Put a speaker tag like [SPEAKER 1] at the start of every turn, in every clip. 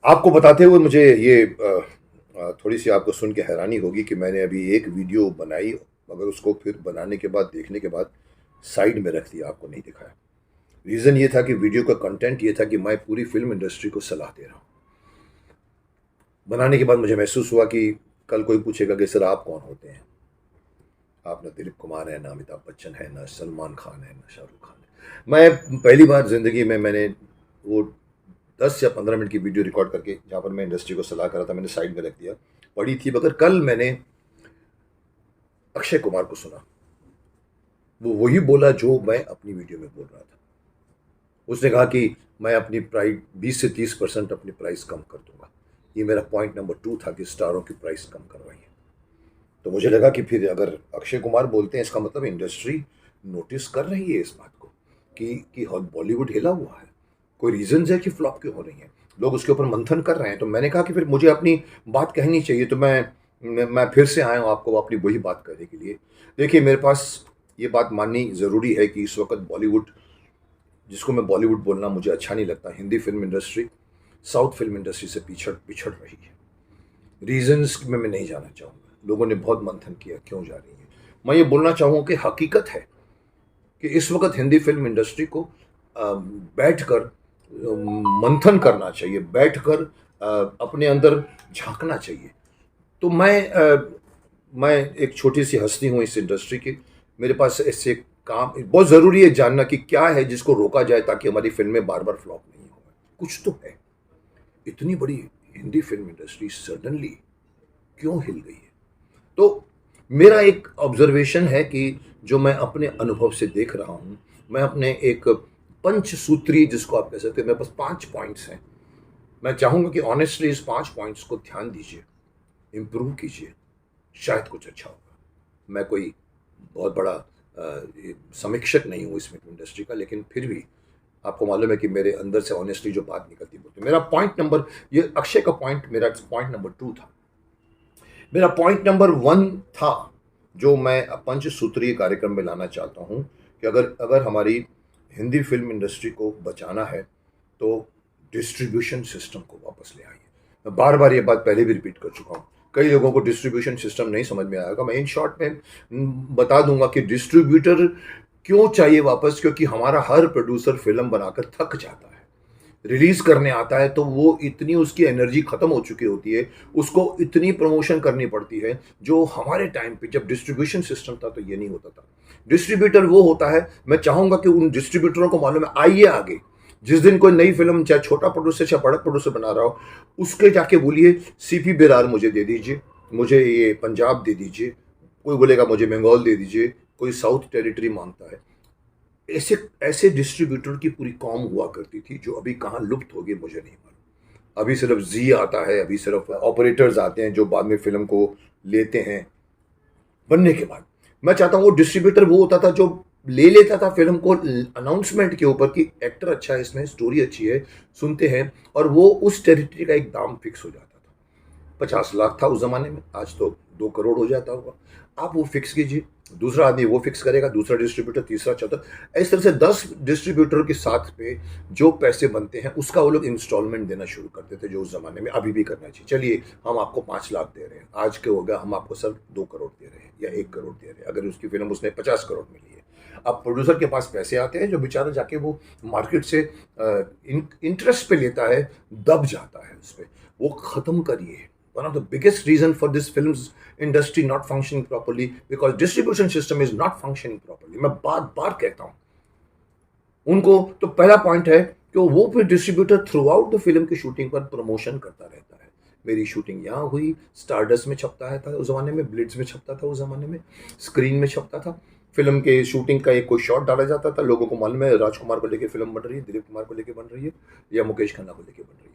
[SPEAKER 1] आपको बताते हुए मुझे ये थोड़ी सी आपको सुन के हैरानी होगी कि मैंने अभी एक वीडियो बनाई, मगर उसको फिर बनाने के बाद, देखने के बाद साइड में रख दिया, आपको नहीं दिखाया। रीज़न ये था कि वीडियो का कंटेंट ये था कि मैं पूरी फिल्म इंडस्ट्री को सलाह दे रहा हूँ। बनाने के बाद मुझे महसूस हुआ कि कल कोई पूछेगा कि सर आप कौन होते हैं? आप ना दिलीप कुमार है, ना अमिताभ बच्चन है, ना सलमान खान है, ना शाहरुख खान है। मैं पहली बार ज़िंदगी में मैंने वो 10 या 15 मिनट की वीडियो रिकॉर्ड करके, जहाँ पर मैं इंडस्ट्री को सलाह कर रहा था, मैंने साइड में रख दिया। पड़ी थी, मगर कल मैंने अक्षय कुमार को सुना। वो वही बोला जो मैं अपनी वीडियो में बोल रहा था। उसने कहा कि मैं अपनी प्राइस 20 से 30% अपनी प्राइस कम कर दूंगा। ये मेरा पॉइंट नंबर 2 था कि स्टारों की प्राइस कम करवाइए। तो मुझे लगा कि फिर अगर अक्षय कुमार बोलते हैं, इसका मतलब इंडस्ट्री नोटिस कर रही है इस बात को कि बॉलीवुड हिला हुआ है। कोई रीजंस है कि फ्लॉप क्यों हो रही है, लोग उसके ऊपर मंथन कर रहे हैं। तो मैंने कहा कि फिर मुझे अपनी बात कहनी चाहिए। तो मैं फिर से आया हूँ आपको अपनी वही बात करने के लिए। देखिए, मेरे पास ये बात माननी ज़रूरी है कि इस वक्त बॉलीवुड, जिसको मैं बॉलीवुड बोलना मुझे अच्छा नहीं लगता, Hindi film industry south film industry से पिछड़ पिछड़ रही है। रीजंस में मैं नहीं जाना चाहूँगा, लोगों ने बहुत मंथन किया क्यों जा रही है। मैं ये बोलना चाहूँगा कि हकीकत है कि इस वक्त हिंदी फिल्म इंडस्ट्री को बैठकर मंथन करना चाहिए, बैठकर अपने अंदर झांकना चाहिए। तो मैं एक छोटी सी हस्ती हूँ इस इंडस्ट्री की। मेरे पास ऐसे काम बहुत ज़रूरी है जानना कि क्या है जिसको रोका जाए ताकि हमारी फिल्में बार बार फ्लॉप नहीं हो। कुछ तो है। इतनी बड़ी हिंदी फिल्म इंडस्ट्री सडनली क्यों हिल गई है? तो मेरा एक ऑब्जर्वेशन है कि जो मैं अपने अनुभव से देख रहा हूँ, मैं अपने एक पंचसूत्री जिसको आप कह सकते हैं, मेरे पास 5 पॉइंट्स हैं। मैं चाहूँगा कि ऑनेस्टली इस 5 पॉइंट्स को ध्यान दीजिए, इम्प्रूव कीजिए, शायद कुछ अच्छा होगा। मैं कोई बहुत बड़ा ये समीक्षक नहीं हूँ इस फिल्म इंडस्ट्री का, लेकिन फिर भी आपको मालूम है कि मेरे अंदर से ऑनेस्टली जो बात निकलती है। मेरा पॉइंट नंबर, ये अक्षय का पॉइंट मेरा पॉइंट नंबर 2 था। मेरा पॉइंट नंबर 1 था, जो मैं पंचसूत्रीय कार्यक्रम में लाना चाहता हूँ कि अगर अगर हमारी हिंदी फिल्म इंडस्ट्री को बचाना है तो डिस्ट्रीब्यूशन सिस्टम को वापस ले आइए। मैं बार बार ये बात पहले भी रिपीट कर चुका हूँ। कई लोगों को डिस्ट्रीब्यूशन सिस्टम नहीं समझ में आएगा। मैं इन शॉर्ट में बता दूंगा कि डिस्ट्रीब्यूटर क्यों चाहिए वापस, क्योंकि हमारा हर प्रोड्यूसर फिल्म बनाकर थक जाता है। रिलीज करने आता है तो वो इतनी उसकी एनर्जी खत्म हो चुकी होती है, उसको इतनी प्रमोशन करनी पड़ती है। जो हमारे टाइम पे जब डिस्ट्रीब्यूशन सिस्टम था तो ये नहीं होता था। डिस्ट्रीब्यूटर वो होता है, मैं चाहूंगा कि उन डिस्ट्रीब्यूटरों को मालूम है, आइए आगे, जिस दिन कोई नई फिल्म, चाहे छोटा प्रोड्यूसर चाहे बड़ा प्रोड्यूसर बना रहा हो, उसके जाके बोलिए सीपी बिरार मुझे दे दीजिए, मुझे ये पंजाब दे दीजिए, कोई बोलेगा मुझे बंगाल दे दीजिए, कोई साउथ टेरिटरी मांगता है। ऐसे ऐसे डिस्ट्रीब्यूटर की पूरी कॉम हुआ करती थी, जो अभी कहाँ लुप्त हो गई मुझे नहीं मालूम। अभी सिर्फ जी आता है, अभी सिर्फ ऑपरेटर्स आते हैं जो बाद में फिल्म को लेते हैं बनने के बाद। मैं चाहता हूँ वो डिस्ट्रीब्यूटर वो होता था जो ले लेता था फिल्म को अनाउंसमेंट के ऊपर कि एक्टर अच्छा है, इसमें स्टोरी अच्छी है, सुनते हैं, और वो उस टेरिटरी का एक दाम फिक्स हो जाता था। 50 लाख था उस जमाने में, आज तो 2 करोड़ हो जाता होगा। आप वो फिक्स कीजिए, दूसरा आदमी वो फिक्स करेगा, दूसरा डिस्ट्रीब्यूटर, तीसरा, चौथा। इस तरह से 10 डिस्ट्रीब्यूटर के साथ पे जो पैसे बनते हैं उसका वो लोग इंस्टॉलमेंट देना शुरू करते थे, जो उस जमाने में अभी भी करना चाहिए। चलिए हम आपको 5 लाख दे रहे हैं, आज के होगा हम आपको सर 2 करोड़ दे रहे हैं या 1 करोड़ दे रहे हैं, अगर उसकी फिल्म उसने 50 करोड़ मिली है। अब प्रोड्यूसर के पास पैसे आते हैं, जो बेचारा जाके वो मार्केट से इंटरेस्ट पे लेता है, दब जाता है उस पर। वो खत्म करिए। One of the biggest reason for this films industry not functioning properly, because distribution system is not functioning properly. मैं बार बार कहता हूँ उनको। तो पहला पॉइंट है कि वो फिर distributor through out the film की शूटिंग पर प्रमोशन करता रहता है। मेरी शूटिंग यहाँ हुई, स्टारडस्ट में छपता है था उस जमाने में, ब्लिट्स में छपता था उस जमाने में, स्क्रीन में छपता था। फिल्म के शूटिंग का एक कोई शॉट डाला जाता था, लोगों को मालूम है राजकुमार को लेकर फिल्म बन रही है, दिलीप कुमार को लेकर बन रही है, या मुकेश खन्ना को लेकर बन रही है।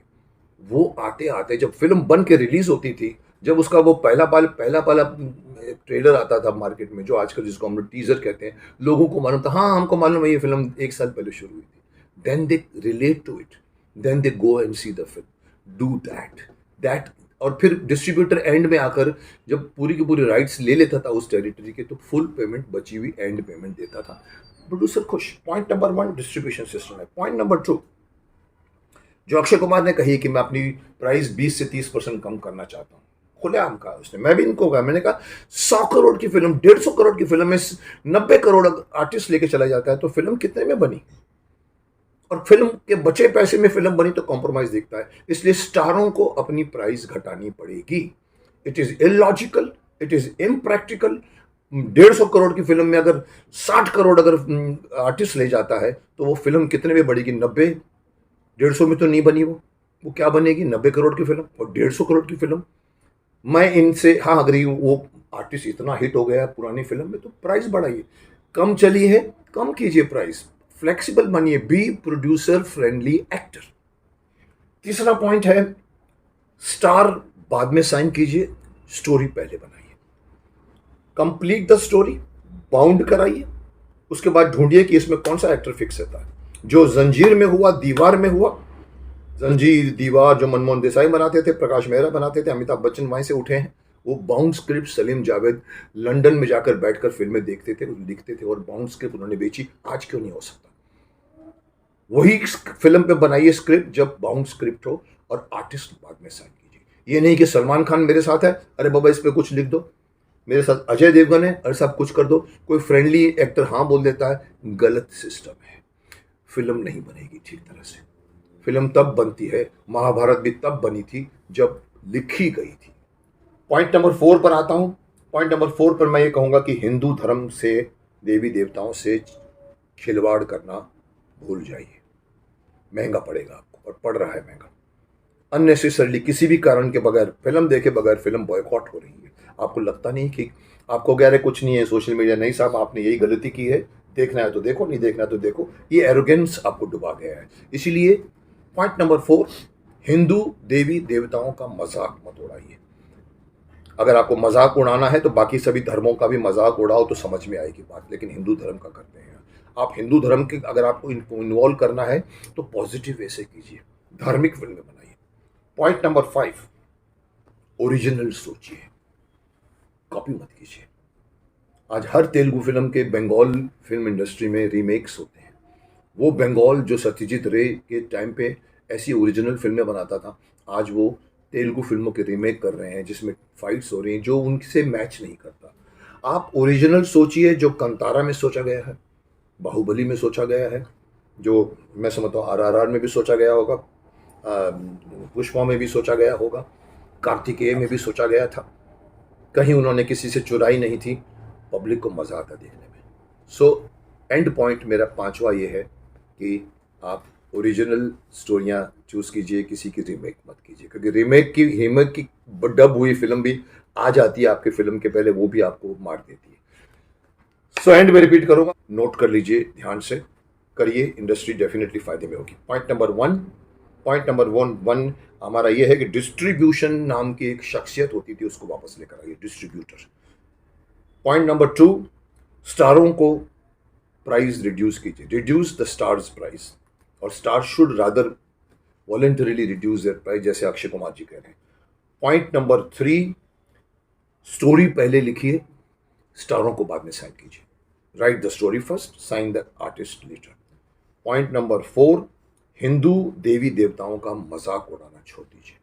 [SPEAKER 1] वो आते आते जब फिल्म बन के रिलीज होती थी, जब उसका वो पहला वाला ट्रेलर आता था मार्केट में, जो आजकल जिसको हम लोग टीजर कहते हैं, लोगों को मालूम था, हाँ हमको मालूम है ये फिल्म 1 साल पहले शुरू हुई थी। Then they relate to it, then they go and see the film, do that. और फिर डिस्ट्रीब्यूटर एंड में आकर जब पूरी की पूरी राइट्स ले लेता था उस टेरिटरी के, तो फुल पेमेंट, बची हुई एंड पेमेंट देता था, प्रोड्यूसर खुश। पॉइंट नंबर 1 डिस्ट्रीब्यूशन सिस्टम है। पॉइंट नंबर 2, जो अक्षय कुमार ने कही कि मैं अपनी प्राइस 20 से 30% कम करना चाहता हूँ, खुलेआम कहा उसने। मैं भी इनको कहा, मैंने कहा 100 करोड़ की फिल्म, 150 करोड़ की फिल्म में 90 करोड़ आर्टिस्ट लेके चला जाता है तो फिल्म कितने में बनी? और फिल्म के बचे पैसे में फिल्म बनी तो कॉम्प्रोमाइज दिखता है। इसलिए स्टारों को अपनी प्राइस घटानी पड़ेगी। It is illogical, it is impractical. 150 crore की फिल्म में अगर 60 करोड़ अगर आर्टिस्ट ले जाता है तो वो फिल्म कितने में बढ़ेगी? 90। 150 में तो नहीं बनी वो क्या बनेगी? 90 करोड़ की फिल्म और 150 करोड़ की फिल्म। मैं इनसे हाँ अग्री हूं, वो आर्टिस्ट इतना हिट हो गया पुरानी फिल्म में तो प्राइस बढ़ाइए। कम चली है, कम कीजिए प्राइस, फ्लेक्सिबल बनिए, बी प्रोड्यूसर फ्रेंडली एक्टर। तीसरा पॉइंट है, स्टार बाद में साइन कीजिए, स्टोरी पहले बनाइए। कंप्लीट द स्टोरी, बाउंड कराइए, उसके बाद ढूंढिए कि इसमें कौन सा एक्टर फिक्स रहता है। जो जंजीर में हुआ, दीवार में हुआ। जंजीर, दीवार जो मनमोहन देसाई बनाते थे, प्रकाश मेहरा बनाते थे, अमिताभ बच्चन वहीं से उठे हैं। वो bound script Salim Javed London में जाकर बैठकर फिल्में देखते थे, लिखते थे, और बाउंड स्क्रिप्ट उन्होंने बेची। आज क्यों नहीं हो सकता? वही फिल्म पे बनाइए स्क्रिप्ट जब बाउंड स्क्रिप्ट हो, और आर्टिस्ट बाद में साइन कीजिए। ये नहीं कि सलमान खान मेरे साथ है, अरे बाबा इस पे कुछ लिख दो। मेरे साथ अजय देवगन है, अरे साहब कुछ कर दो। कोई फ्रेंडली एक्टर हाँ बोल देता है, गलत सिस्टम है। फिल्म नहीं बनेगी ठीक तरह से। फिल्म तब बनती है, महाभारत भी तब बनी थी जब लिखी गई थी। पॉइंट नंबर 4 पर आता हूं। पॉइंट नंबर 4 पर मैं ये कहूंगा कि हिंदू धर्म से, देवी देवताओं से खिलवाड़ करना भूल जाइए। महंगा पड़ेगा आपको, और पड़ रहा है महंगा। अननेसेसरली किसी भी कारण के बगैर, फिल्म देखे बगैर फिल्म बॉयकॉट हो रही है। आपको लगता नहीं कि आपको कह रहे कुछ नहीं है सोशल मीडिया, नहीं साहब आपने यही गलती की है, देखना है तो देखो, नहीं देखना तो देखो। ये एरोगेंस आपको डुबा गया है। इसीलिए पॉइंट नंबर 4, हिंदू देवी देवताओं का मजाक मत उड़ाइए। अगर आपको मजाक उड़ाना है तो बाकी सभी धर्मों का भी मजाक उड़ाओ तो समझ में आएगी बात, लेकिन हिंदू धर्म का करते हैं आप। हिंदू धर्म के अगर आपको इन्वॉल्व करना है तो पॉजिटिव वे से कीजिए, धार्मिक फिल्में बनाइए। पॉइंट नंबर 5, ओरिजिनल सोचिए, कॉपी मत कीजिए। आज हर तेलुगु फिल्म के बंगाल फिल्म इंडस्ट्री में रीमेक्स होते हैं। वो बंगाल जो सत्यजीत रे के टाइम पे ऐसी ओरिजिनल फिल्में बनाता था, आज वो तेलुगु फिल्मों के रीमेक कर रहे हैं जिसमें फाइट्स हो रही हैं जो उनसे मैच नहीं करता। आप ओरिजिनल सोचिए, जो कंतारा में सोचा गया है, बाहुबली में सोचा गया है, जो मैं समझता हूँ RRR में भी सोचा गया होगा, पुष्पा में भी सोचा गया होगा, कार्तिकेय में भी सोचा गया था। कहीं उन्होंने किसी से चुराई नहीं थी, पब्लिक को मजा आता देखने में। सो एंड पॉइंट मेरा 5वां ये है कि आप ओरिजिनल स्टोरियां चूज कीजिए, किसी की रीमेक मत कीजिए, क्योंकि रीमेक की डब हुई फिल्म भी आ जाती है आपके फिल्म के पहले, वो भी आपको मार देती है। सो एंड में रिपीट करूंगा, नोट कर लीजिए, ध्यान से करिए, इंडस्ट्री डेफिनेटली फायदे में होगी। पॉइंट नंबर 1 हमारा यह है कि डिस्ट्रीब्यूशन नाम की एक शख्सियत होती थी, उसको वापस लेकर आइए, डिस्ट्रीब्यूटर। पॉइंट नंबर 2, स्टारों को प्राइस रिड्यूस कीजिए, रिड्यूस द स्टार्स प्राइस, और star should rather voluntarily reduce there price, जैसे अक्षय कुमार जी कह रहे हैं। पॉइंट नंबर 3, स्टोरी पहले लिखिए, स्टारों को बाद में साइन कीजिए। Write the story first, sign the artist letter. Point number 4, Hindu देवी देवताओं का मजाक उड़ाना छोड़ दीजिए।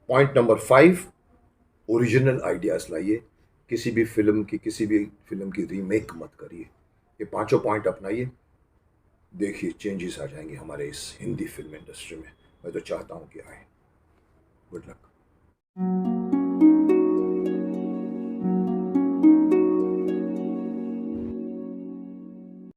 [SPEAKER 1] पॉइंट नंबर 5, ओरिजिनल आइडियाज लाइए, किसी भी फिल्म की रीमेक मत करिए। ये 5 पॉइंट अपनाइए, देखिए चेंजेस आ जाएंगे हमारे इस हिंदी फिल्म इंडस्ट्री में। मैं तो चाहता हूं कि आए। Good luck.